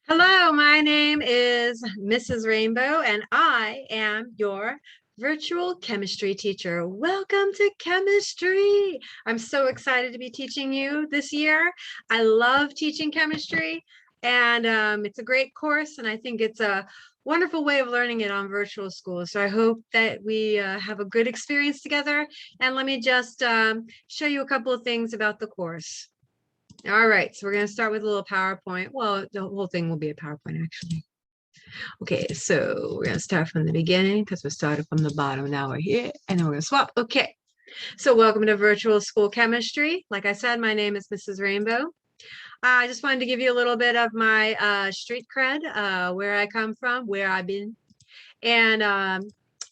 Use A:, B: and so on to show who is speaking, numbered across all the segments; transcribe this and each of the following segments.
A: Hello, my name is Mrs. Rainbow, and I am your virtual chemistry teacher. Welcome to chemistry. I'm so excited to be teaching you this year. I love teaching chemistry, and it's a great course, and I think it's a wonderful way of learning it on virtual school. So I hope that we have a good experience together. And let me just show you a couple of things about the course. All right, so we're going to start with a little PowerPoint. Well, the whole thing will be a PowerPoint, actually. Okay, so we're going to start from the beginning because we started from the bottom. Now we're here, and then we're going to swap. Okay, so welcome to Virtual School Chemistry. Like I said, my name is Mrs. Rainbow. I just wanted to give you a little bit of my street cred, where I come from, where I've been. And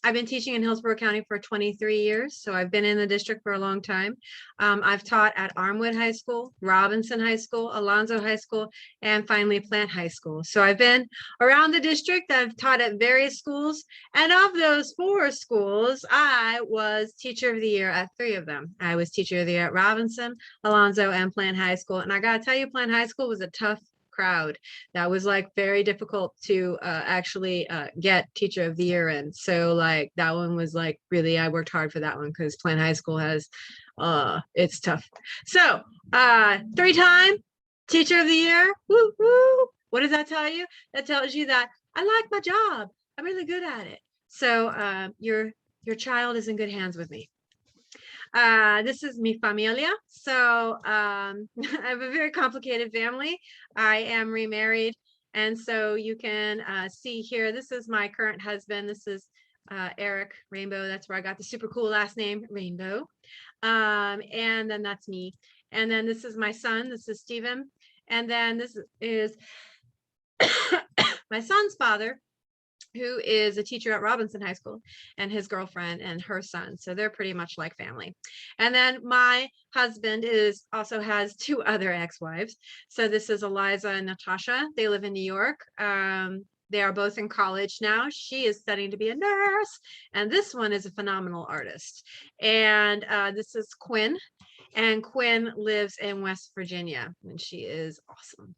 A: I've been teaching in Hillsborough County for 23 years, so I've been in the district for a long time. I've taught at Armwood High School, Robinson High School, Alonzo High School, and finally Plant High School. So I've been around the district. I've taught at various schools, and of those 4 schools, I was Teacher of the Year at 3 of them. I was Teacher of the Year at Robinson, Alonzo, and Plant High School. And I gotta tell you, Plant High School was a tough crowd. That was like very difficult to actually get Teacher of the Year in. So like that one was like really, I worked hard for that one because Plant High School has it's tough. So 3-time Teacher of the Year. Woo woo. What does that tell you? That tells you that I like my job. I'm really good at it. So your child is in good hands with me. This is mi familia. So I have a very complicated family. I am remarried. And so you can see here, this is my current husband. This is Eric Rainbow. That's where I got the super cool last name, Rainbow. And then that's me. And then this is my son. This is Stephen. And then this is my son's father, who is a teacher at Robinson High School, and his girlfriend and her son. So they're pretty much like family. And then my husband also has 2 other ex-wives. So this is Eliza and Natasha. They live in New York. They are both in college now. She is studying to be a nurse. And this one is a phenomenal artist. And this is Quinn. And Quinn lives in West Virginia, and she is awesome.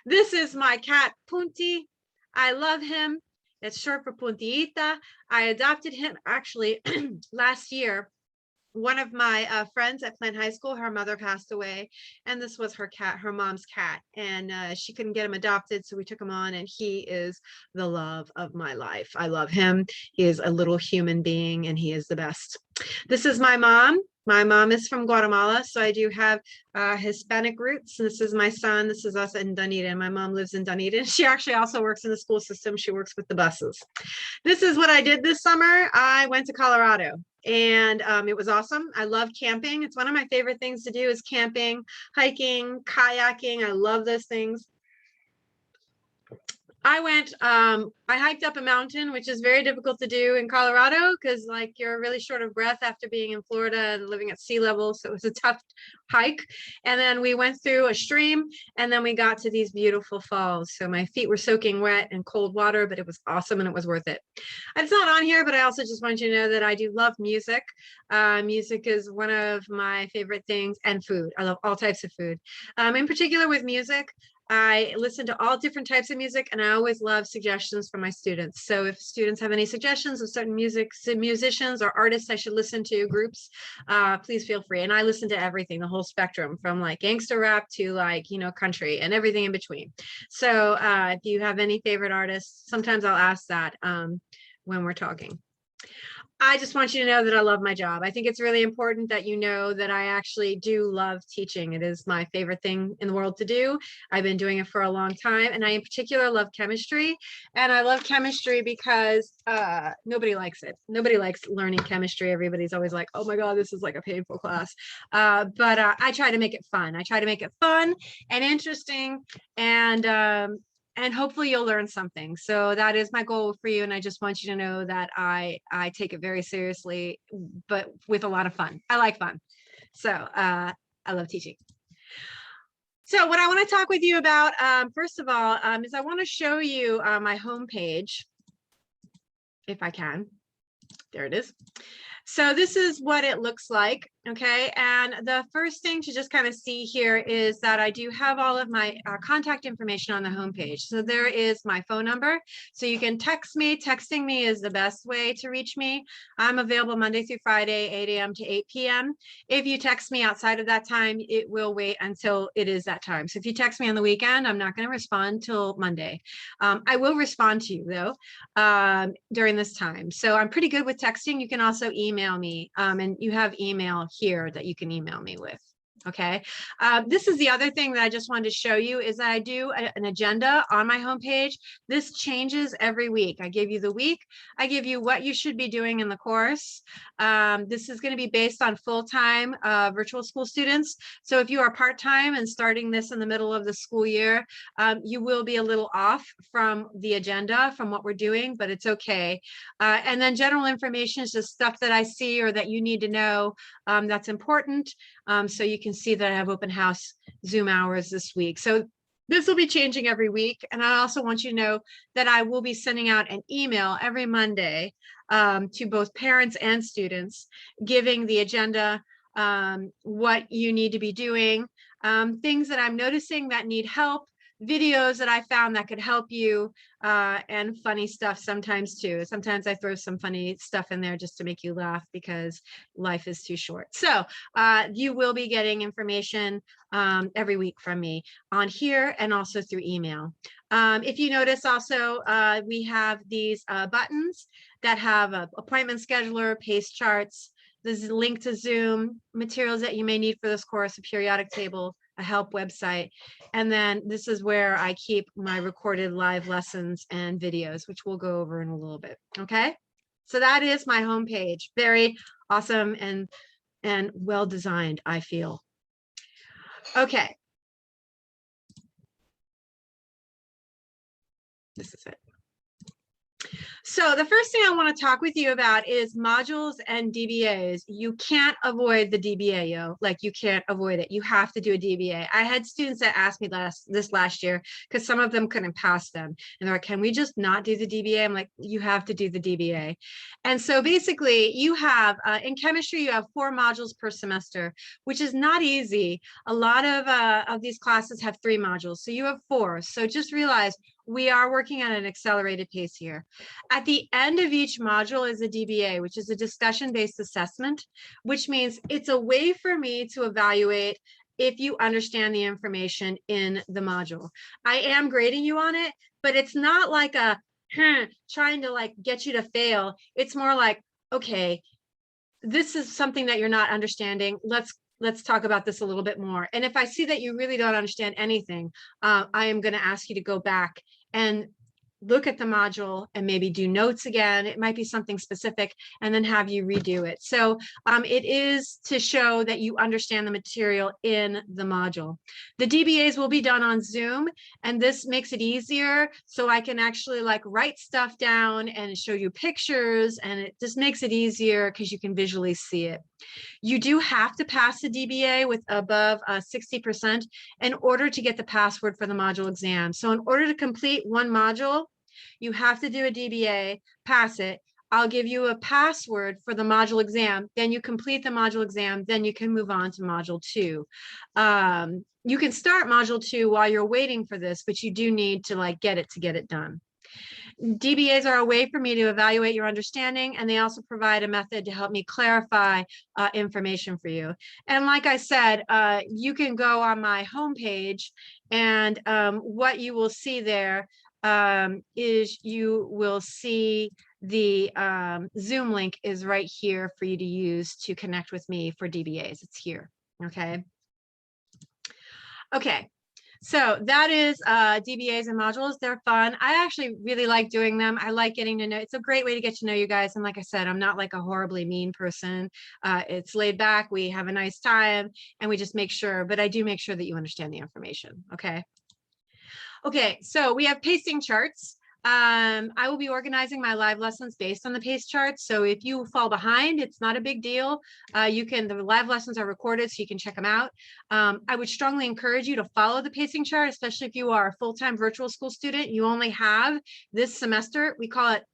A: This is my cat, Punti. I love him. It's short for Puntita. I adopted him actually last year. One of my friends at Plant High School, her mother passed away, and this was her cat, her mom's cat, and she couldn't get him adopted, so we took him on, and he is the love of my life. I love him. He is a little human being, and he is the best. This is my mom. My mom is from Guatemala, so I do have Hispanic roots. This is my son. This is us in Dunedin. My mom lives in Dunedin. She actually also works in the school system. She works with the buses. This is what I did this summer. I went to Colorado, and it was awesome. I love camping. It's one of my favorite things to do is camping, hiking, kayaking. I love those things. I hiked up a mountain, which is very difficult to do in Colorado because like you're really short of breath after being in Florida and living at sea level. So it was a tough hike. And then we went through a stream, and then we got to these beautiful falls. So my feet were soaking wet in cold water, but it was awesome and it was worth it. It's not on here, but I also just want you to know that I do love music. Music is one of my favorite things, and food. I love all types of food. In particular with music, I listen to all different types of music, and I always love suggestions from my students. So if students have any suggestions of certain musicians or artists I should listen to, groups, please feel free. And I listen to everything, the whole spectrum, from like gangster rap to like, country and everything in between. So if you have any favorite artists, sometimes I'll ask that when we're talking. I just want you to know that I love my job. I think it's really important that you know that I actually do love teaching. It is my favorite thing in the world to do. I've been doing it for a long time, and I in particular love chemistry. And I love chemistry because nobody likes it. Nobody likes learning chemistry. Everybody's always like, oh my God, this is like a painful class. But I try to make it fun. I try to make it fun and interesting, and hopefully you'll learn something. So that is my goal for you. And I just want you to know that I take it very seriously, but with a lot of fun. I like fun. So I love teaching. So what I want to talk with you about, first of all, is I want to show you my homepage, if I can. There it is. So this is what it looks like. Okay, and the first thing to just kind of see here is that I do have all of my contact information on the homepage. So there is my phone number. So you can text me. Texting me is the best way to reach me. I'm available Monday through Friday, 8 a.m. to 8 p.m. If you text me outside of that time, it will wait until it is that time. So if you text me on the weekend, I'm not going to respond till Monday. I will respond to you though during this time. So I'm pretty good with texting. You can also email me, and you have email here that you can email me with. Okay. This is the other thing that I just wanted to show you is that I do an agenda on my homepage. This changes every week. I give you the week. I give you what you should be doing in the course. This is going to be based on full-time virtual school students. So if you are part-time and starting this in the middle of the school year, you will be a little off from the agenda from what we're doing, but it's okay. And then general information is just stuff that I see or that you need to know that's important. So you can see that I have open house Zoom hours this week. So this will be changing every week. And I also want you to know that I will be sending out an email every Monday to both parents and students, giving the agenda, what you need to be doing, things that I'm noticing that need help, videos that I found that could help you, and funny stuff sometimes too. Sometimes I throw some funny stuff in there just to make you laugh because life is too short. So you will be getting information every week from me on here and also through email. If you notice also, we have these buttons that have an appointment scheduler, pace charts. There's a link to Zoom, materials that you may need for this course, a periodic table, a help website. And then this is where I keep my recorded live lessons and videos, which we'll go over in a little bit. Okay. So that is my homepage. Very awesome and well designed, I feel. Okay. This is it. So the first thing I want to talk with you about is modules and DBAs. You can't avoid the DBA, yo. Like you can't avoid it. You have to do a DBA. I had students that asked me this last year because some of them couldn't pass them. And they're like, can we just not do the DBA? I'm like, you have to do the DBA. And so basically you have, in chemistry, you have 4 modules per semester, which is not easy. A lot of these classes have 3 modules. So you have 4. So just realize we are working at an accelerated pace here. At the end of each module is a DBA, which is a discussion-based assessment, which means it's a way for me to evaluate if you understand the information in the module. I am grading you on it, but it's not like a trying to like get you to fail. It's more like, okay, this is something that you're not understanding. Let's talk about this a little bit more. And if I see that you really don't understand anything, I am going to ask you to go back and look at the module and maybe do notes again. It might be something specific and then have you redo it. So it is to show that you understand the material in the module. The DBAs will be done on Zoom, and this makes it easier so I can actually like write stuff down and show you pictures, and it just makes it easier because you can visually see it. You do have to pass the DBA with above 60% in order to get the password for the module exam. So in order to complete one module, you have to do a DBA, pass it. I'll give you a password for the module exam. Then you complete the module exam. Then you can move on to module 2. You can start module 2 while you're waiting for this, but you do need to like get it done. DBAs are a way for me to evaluate your understanding, and they also provide a method to help me clarify information for you. And like I said, you can go on my homepage, and what you will see there is you will see the Zoom link is right here for you to use to connect with me for DBAs. It's here. Okay. Okay. So that is DBAs and modules. They're fun. I actually really like doing them. I like getting to know. It's a great way to get to know you guys. And like I said, I'm not like a horribly mean person. It's laid back. We have a nice time and we just make sure, but I do make sure that you understand the information. Okay. Okay, so we have pacing charts. I will be organizing my live lessons based on the pace charts. So if you fall behind, it's not a big deal. The live lessons are recorded, so you can check them out. I would strongly encourage you to follow the pacing chart, especially if you are a full-time virtual school student. You only have this semester, we call it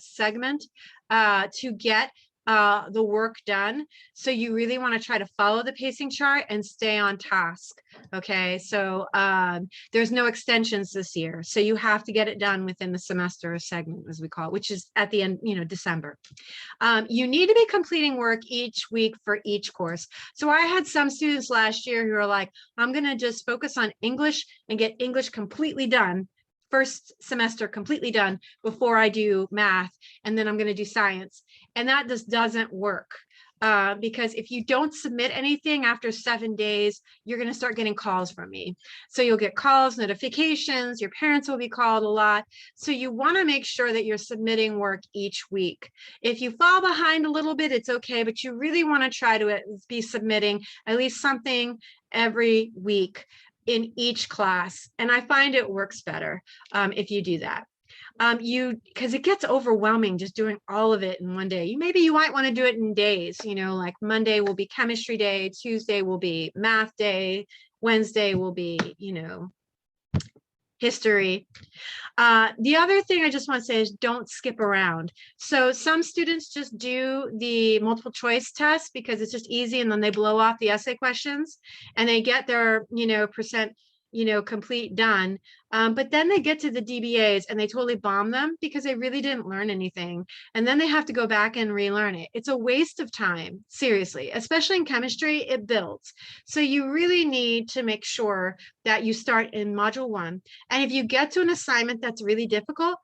A: segment, to get the work done. So you really want to try to follow the pacing chart and stay on task. Okay, so there's no extensions this year. So you have to get it done within the semester segment, as we call it, which is at the end, December. You need to be completing work each week for each course. So I had some students last year who are like, I'm going to just focus on English and get English completely done, first semester completely done before I do math, and then I'm going to do science. And that just doesn't work. Because if you don't submit anything after 7 days, you're going to start getting calls from me. So you'll get calls, notifications, your parents will be called a lot. So you want to make sure that you're submitting work each week. If you fall behind a little bit, it's okay, but you really want to try to be submitting at least something every week in each class. And I find it works better if you do that. Because it gets overwhelming just doing all of it in one day. Maybe you might want to do it in days, like Monday will be chemistry day, Tuesday will be math day, Wednesday will be, history. The other thing I just want to say is don't skip around. So some students just do the multiple choice test because it's just easy, and then they blow off the essay questions and they get their, percent, complete done. But then they get to the DBAs and they totally bomb them because they really didn't learn anything. And then they have to go back and relearn it. It's a waste of time, seriously, especially in chemistry, it builds. So you really need to make sure that you start in module 1. And if you get to an assignment that's really difficult,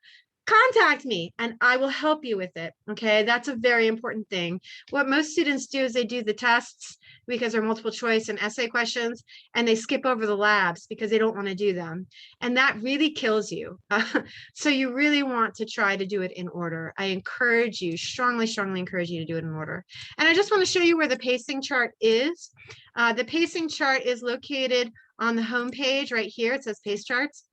A: contact me and I will help you with it. Okay, that's a very important thing. What most students do is they do the tests because they're multiple choice and essay questions, and they skip over the labs because they don't want to do them. And that really kills you. So you really want to try to do it in order. I encourage you, strongly encourage you to do it in order. And I just want to show you where the pacing chart is. The pacing chart is located on the home page right here. It says pace charts.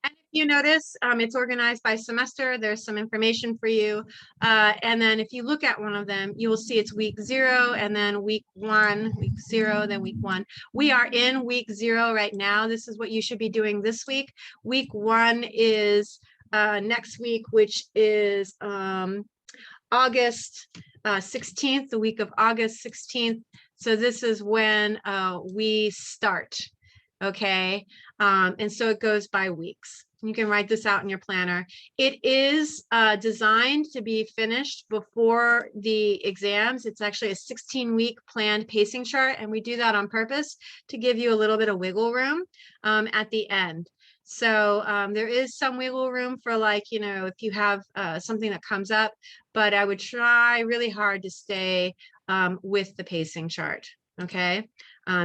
A: And if you notice, it's organized by semester. There's some information for you. And then if you look at one of them, you will see it's week 0 and then week 1, week 0, then week 1. We are in week 0 right now. This is what you should be doing this week. Week 1 is next week, which is August 16th, the week of August 16th. So this is when we start. Okay, and so it goes by weeks. You can write this out in your planner. It is designed to be finished before the exams. It's actually a 16-week planned pacing chart, and we do that on purpose to give you a little bit of wiggle room at the end. So there is some wiggle room for, like, if you have something that comes up, but I would try really hard to stay with the pacing chart. Okay.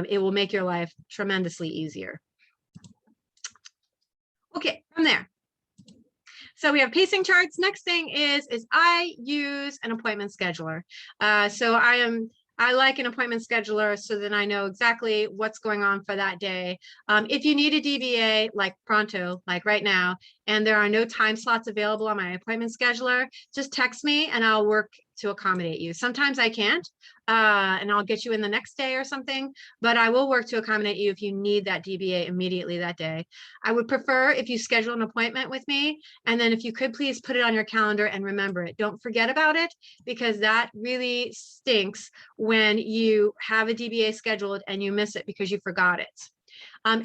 A: It will make your life tremendously easier. Okay, from there. So we have pacing charts. Next thing is I use an appointment scheduler. So I like an appointment scheduler so that I know exactly what's going on for that day. If you need a DBA like pronto, like right now, and there are no time slots available on my appointment scheduler, just text me and I'll work to accommodate you. Sometimes I can't, and I'll get you in the next day or something, but I will work to accommodate you if you need that DBA immediately that day. I would prefer if you schedule an appointment with me, and then if you could please put it on your calendar and remember it. Don't forget about it, because that really stinks when you have a DBA scheduled and you miss it because you forgot it.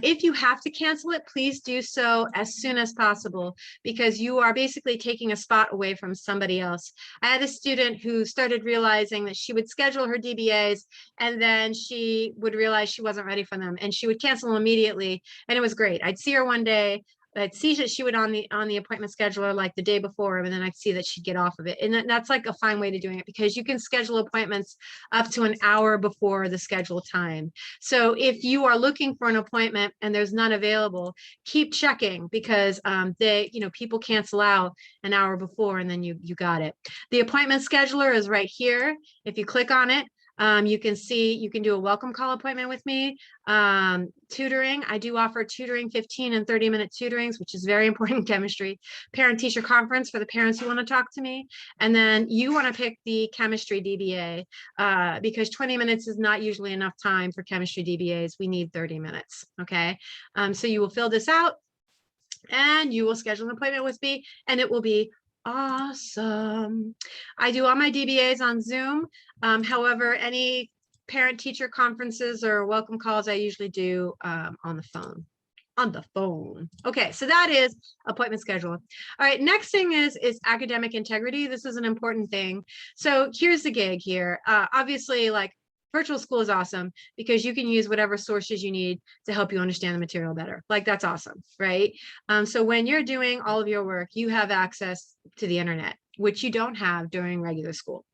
A: If you have to cancel it, please do so as soon as possible, because you are basically taking a spot away from somebody else. I had a student who started realizing that she would schedule her DBAs and then she would realize she wasn't ready for them and she would cancel them immediately. And it was great. I'd see her one day, I'd see that she would on the appointment scheduler like the day before, and then I'd see that she'd get off of it. And that's like a fine way to doing it, because you can schedule appointments up to an hour before the scheduled time. So if you are looking for an appointment and there's none available, keep checking, because people cancel out an hour before and then you got it. The appointment scheduler is right here. If you click on it, you can see you can do a welcome call appointment with me. Tutoring, I do offer tutoring, 15 and 30-minute tutorings, which is very important in chemistry. Parent-teacher conference for the parents who want to talk to me. And then you want to pick the chemistry DBA, because 20 minutes is not usually enough time for chemistry DBAs. We need 30 minutes, okay? So you will fill this out and you will schedule an appointment with me, and it will be Awesome. I do all my DBAs on Zoom. However, any parent-teacher conferences or welcome calls, I usually do on the phone. On the phone. Okay, so that is appointment schedule. All right, next thing is academic integrity. This is an important thing. So here's the gig here. Obviously, like, virtual school is awesome because you can use whatever sources you need to help you understand the material better. Like, that's awesome, right? So when you're doing all of your work, you have access to the internet, which you don't have during regular school.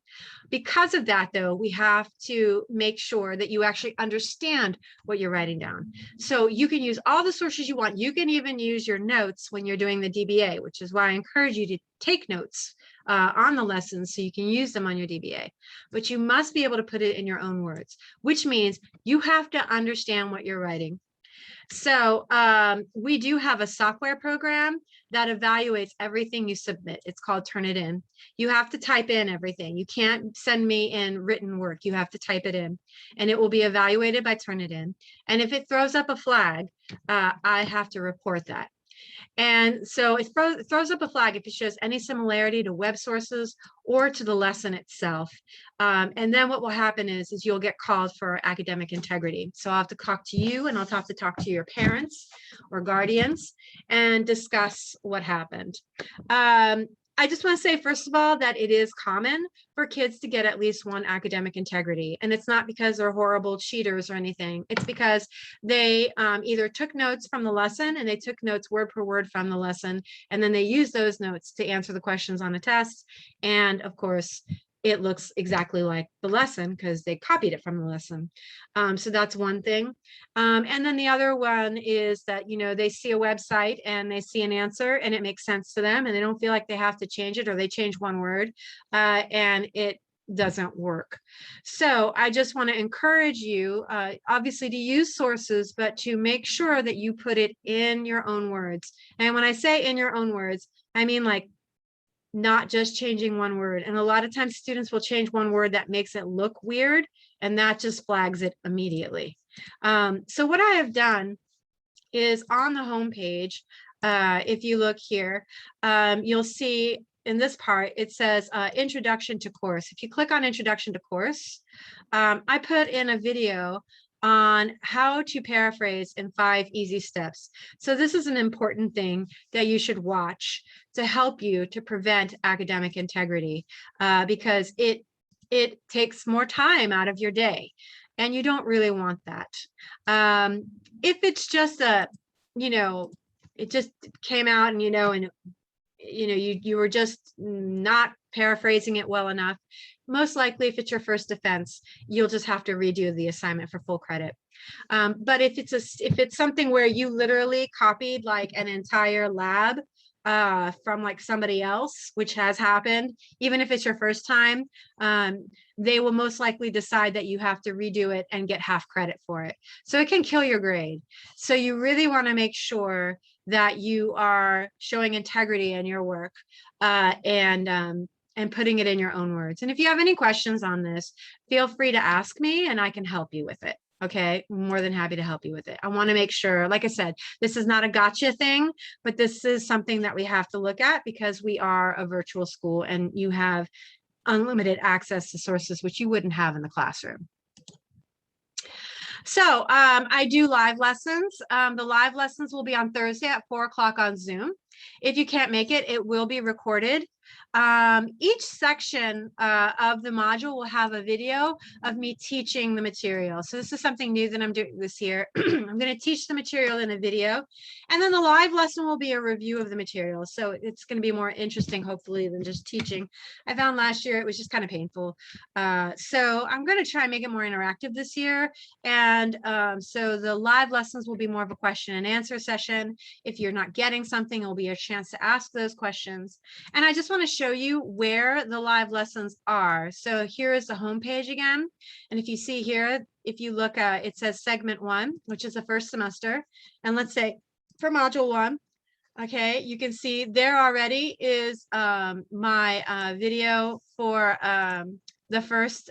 A: Because of that, though, we have to make sure that you actually understand what you're writing down. So you can use all the sources you want. You can even use your notes when you're doing the DBA, which is why I encourage you to take notes on the lessons so you can use them on your DBA. But you must be able to put it in your own words, which means you have to understand what you're writing. So we do have a software program that evaluates everything you submit. It's called Turnitin. You have to type in everything. You can't send me in written work. You have to type it in, and it will be evaluated by Turnitin. And if it throws up a flag, I have to report that. And so it throws up a flag if it shows any similarity to web sources or to the lesson itself. And then what will happen is you'll get called for academic integrity. So I'll have to talk to you, and I'll have to talk to your parents or guardians and discuss what happened. I just want to say, first of all, that it is common for kids to get at least one academic integrity. And it's not because they're horrible cheaters or anything. It's because they either took notes from the lesson and they took notes word per word from the lesson, and then they use those notes to answer the questions on a test. And of course, it looks exactly like the lesson because they copied it from the lesson. So that's one thing. And then the other one is that, you know, they see a website and they see an answer and it makes sense to them and they don't feel like they have to change it, or they change one word and it doesn't work. So I just want to encourage you, obviously, to use sources, but to make sure that you put it in your own words. And when I say in your own words, I mean like not just changing one word. And a lot of times students will change one word that makes it look weird, and that just flags it immediately. So what I have done is on the home page, if you look here, you'll see in this part, it says introduction to course. If you click on introduction to course, I put in a video on how to paraphrase in 5 easy steps. So this is an important thing that you should watch to help you to prevent academic integrity, because it takes more time out of your day, and you don't really want that. If it's just a, you know, it just came out and, you know, and you were just not paraphrasing it well enough, most likely if it's your first offense, you'll just have to redo the assignment for full credit. But if it's something where you literally copied like an entire lab from like somebody else, which has happened, even if it's your first time, they will most likely decide that you have to redo it and get half credit for it. So it can kill your grade. So you really want to make sure that you are showing integrity in your work and putting it in your own words. And if you have any questions on this, feel free to ask me and I can help you with it. Okay, I'm more than happy to help you with it. I want to make sure, like I said, this is not a gotcha thing, but this is something that we have to look at because we are a virtual school and you have unlimited access to sources which you wouldn't have in the classroom. So I do live lessons. The live lessons will be on Thursday at 4 o'clock on Zoom. If you can't make it, it will be recorded. Each section of the module will have a video of me teaching the material. So this is something new that I'm doing this year. I'm going to teach the material in a video, and then the live lesson will be a review of the material. So it's going to be more interesting, hopefully, than just teaching. I found last year it was just kind of painful. So I'm going to try and make it more interactive this year. And so the live lessons will be more of a question and answer session. If you're not getting something, it'll be a chance to ask those questions. And I just want to show you where the live lessons are. So here is the home page again. And if you see here, if you look at, it says segment 1, which is the first semester. And let's say for module 1, okay, you can see there already is my video for the first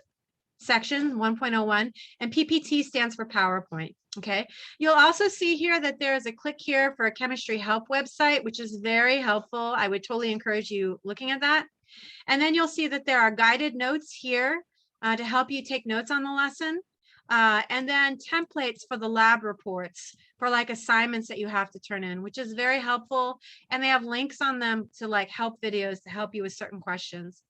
A: section 1.01, and PPT stands for PowerPoint. Okay, you'll also see here that there's a click here for a chemistry help website, which is very helpful. I would totally encourage you looking at that. And then you'll see that there are guided notes here to help you take notes on the lesson. And then templates for the lab reports for like assignments that you have to turn in, which is very helpful. And they have links on them to like help videos to help you with certain questions.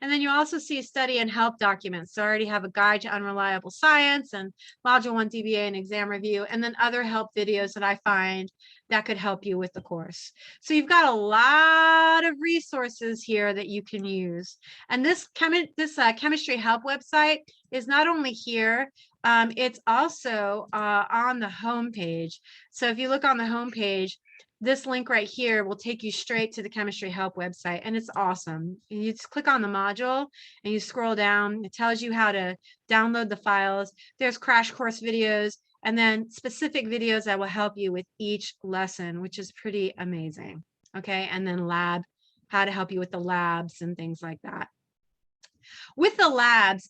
A: And then you also see study and help documents. So I already have a guide to unreliable science and module 1 DBA and exam review, and then other help videos that I find that could help you with the course. So you've got a lot of resources here that you can use. And this chemistry help website is not only here, it's also on the home page. So if you look on the home page, this link right here will take you straight to the chemistry help website, and it's awesome. You just click on the module and you scroll down. It tells you how to download the files. There's crash course videos and then specific videos that will help you with each lesson, which is pretty amazing. Okay, and then how to help you with the labs and things like that. With the labs,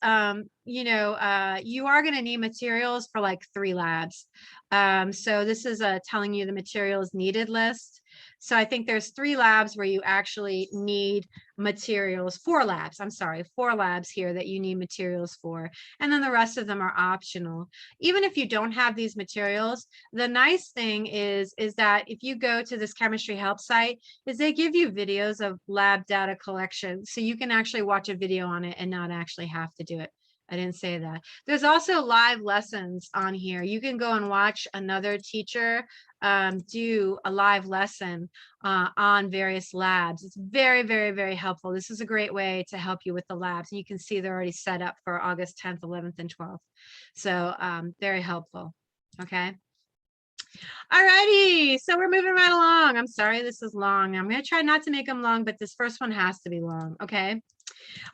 A: you are going to need materials for like 3 labs. So this is telling you the materials needed list. So I think there's 3 labs where you actually need materials, 4 labs, I'm sorry, 4 labs here that you need materials for. And then the rest of them are optional. Even if you don't have these materials, the nice thing is that if you go to this chemistry help site, is they give you videos of lab data collection. So you can actually watch a video on it and not actually have to do it. I didn't say that. There's also live lessons on here. You can go and watch another teacher do a live lesson on various labs. It's very, very, very helpful. This is a great way to help you with the labs. And you can see they're already set up for August 10th, 11th, and 12th. So very helpful. Okay. All righty. So we're moving right along. I'm sorry this is long. I'm going to try not to make them long, but this first one has to be long. Okay.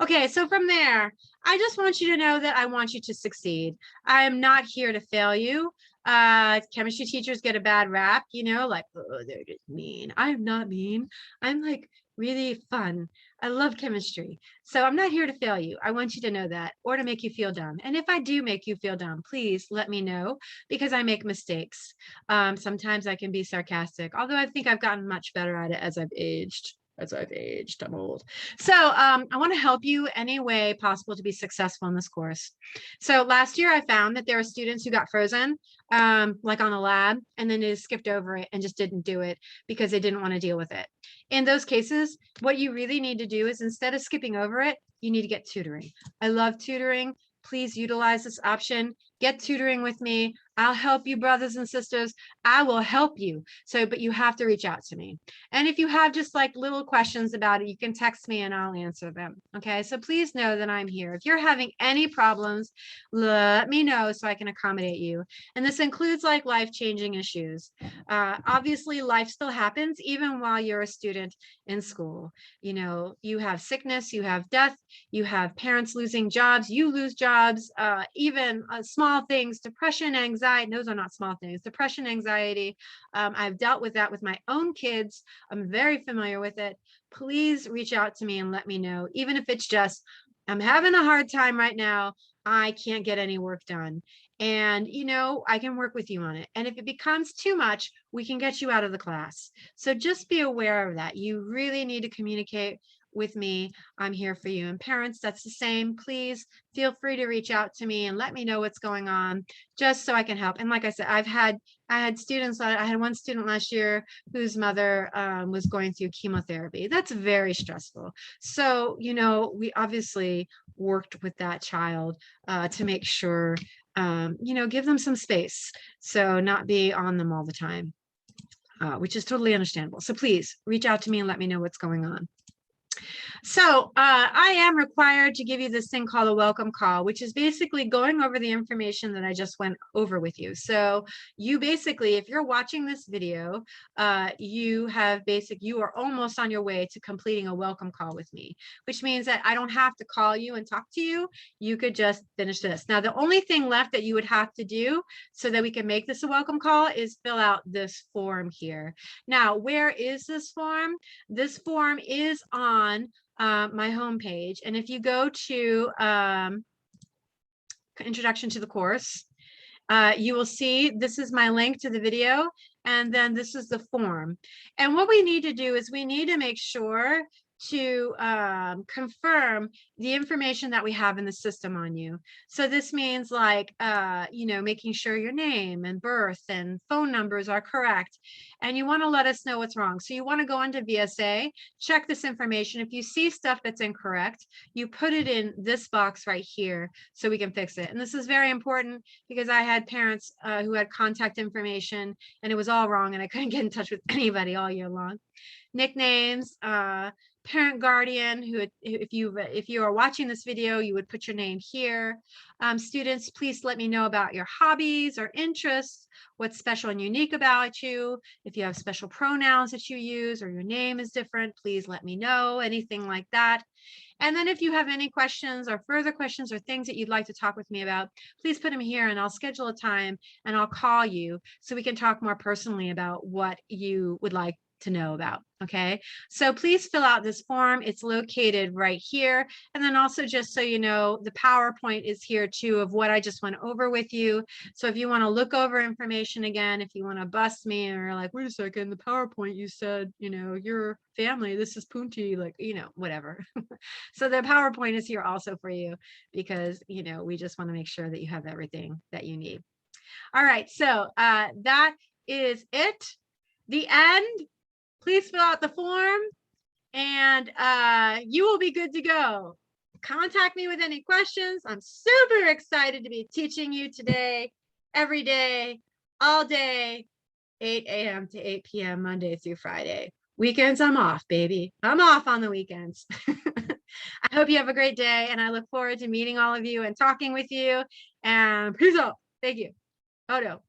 A: Okay, so from there, I just want you to know that I want you to succeed. I am not here to fail you. Chemistry teachers get a bad rap, like, oh, they're just mean. I'm not mean. I'm like really fun. I love chemistry. So I'm not here to fail you. I want you to know that, or to make you feel dumb. And if I do make you feel dumb, please let me know, because I make mistakes. Sometimes I can be sarcastic, although I think I've gotten much better at it as I've aged. I'm old. So I want to help you any way possible to be successful in this course. So last year I found that there were students who got frozen, like on the lab, and then they skipped over it and just didn't do it because they didn't want to deal with it. In those cases, what you really need to do is, instead of skipping over it, you need to get tutoring. I love tutoring. Please utilize this option. Get tutoring with me. I'll help you, brothers and sisters. I will help you. So, but you have to reach out to me. And if you have just like little questions about it, you can text me and I'll answer them. Okay. So please know that I'm here. If you're having any problems, let me know so I can accommodate you. And this includes like life-changing issues. Obviously, life still happens even while you're a student in school. You have sickness, you have death, you have parents losing jobs, you lose jobs, even small things, depression, anxiety. Those are not small things. Depression, anxiety. I've dealt with that with my own kids. I'm very familiar with it. Please reach out to me and let me know, even if it's just, I'm having a hard time right now. I can't get any work done. And, I can work with you on it. And if it becomes too much, we can get you out of the class. So just be aware of that. You really need to communicate with me. I'm here for you. And parents, that's the same. Please feel free to reach out to me and let me know what's going on, just so I can help. And like I said, I had students. I had one student last year whose mother was going through chemotherapy. That's very stressful. So, we obviously worked with that child to make sure, give them some space. So not be on them all the time, which is totally understandable. So please reach out to me and let me know what's going on. So I am required to give you this thing called a welcome call, which is basically going over the information that I just went over with you. So you basically, if you're watching this video, you are almost on your way to completing a welcome call with me, which means that I don't have to call you and talk to you. You could just finish this. Now, the only thing left that you would have to do so that we can make this a welcome call is fill out this form here. Now, where is this form? This form is on my homepage. And if you go to introduction to the course, You will see this is my link to the video, and then this is the form. And what we need to do is we need to make sure to confirm the information that we have in the system on you. So this means like, making sure your name and birth and phone numbers are correct. And you want to let us know what's wrong. So you want to go into VSA, check this information. If you see stuff that's incorrect, you put it in this box right here so we can fix it. And this is very important because I had parents who had contact information and it was all wrong and I couldn't get in touch with anybody all year long. Nicknames, parent guardian, who if you are watching this video, you would put your name here. Students, please let me know about your hobbies or interests, what's special and unique about you. If you have special pronouns that you use or your name is different, please let me know, anything like that. And then if you have any questions or further questions or things that you'd like to talk with me about, please put them here and I'll schedule a time and I'll call you so we can talk more personally about what you would like to know about. Okay, so please fill out this form. It's located right here. And then also, just so you know, the PowerPoint is here too of what I just went over with you. So if you want to look over information again, if you want to bust me or you're like, wait a second, the PowerPoint you said, your family, this is Punti, like, whatever. So the PowerPoint is here also for you because, we just want to make sure that you have everything that you need. All right, so that is it. The end. Please fill out the form and you will be good to go. Contact me with any questions. I'm super excited to be teaching you today, every day, all day, 8 a.m. to 8 p.m. Monday through Friday. Weekends, I'm off, baby. I'm off on the weekends. I hope you have a great day and I look forward to meeting all of you and talking with you. And peace out. Thank you. Oh no.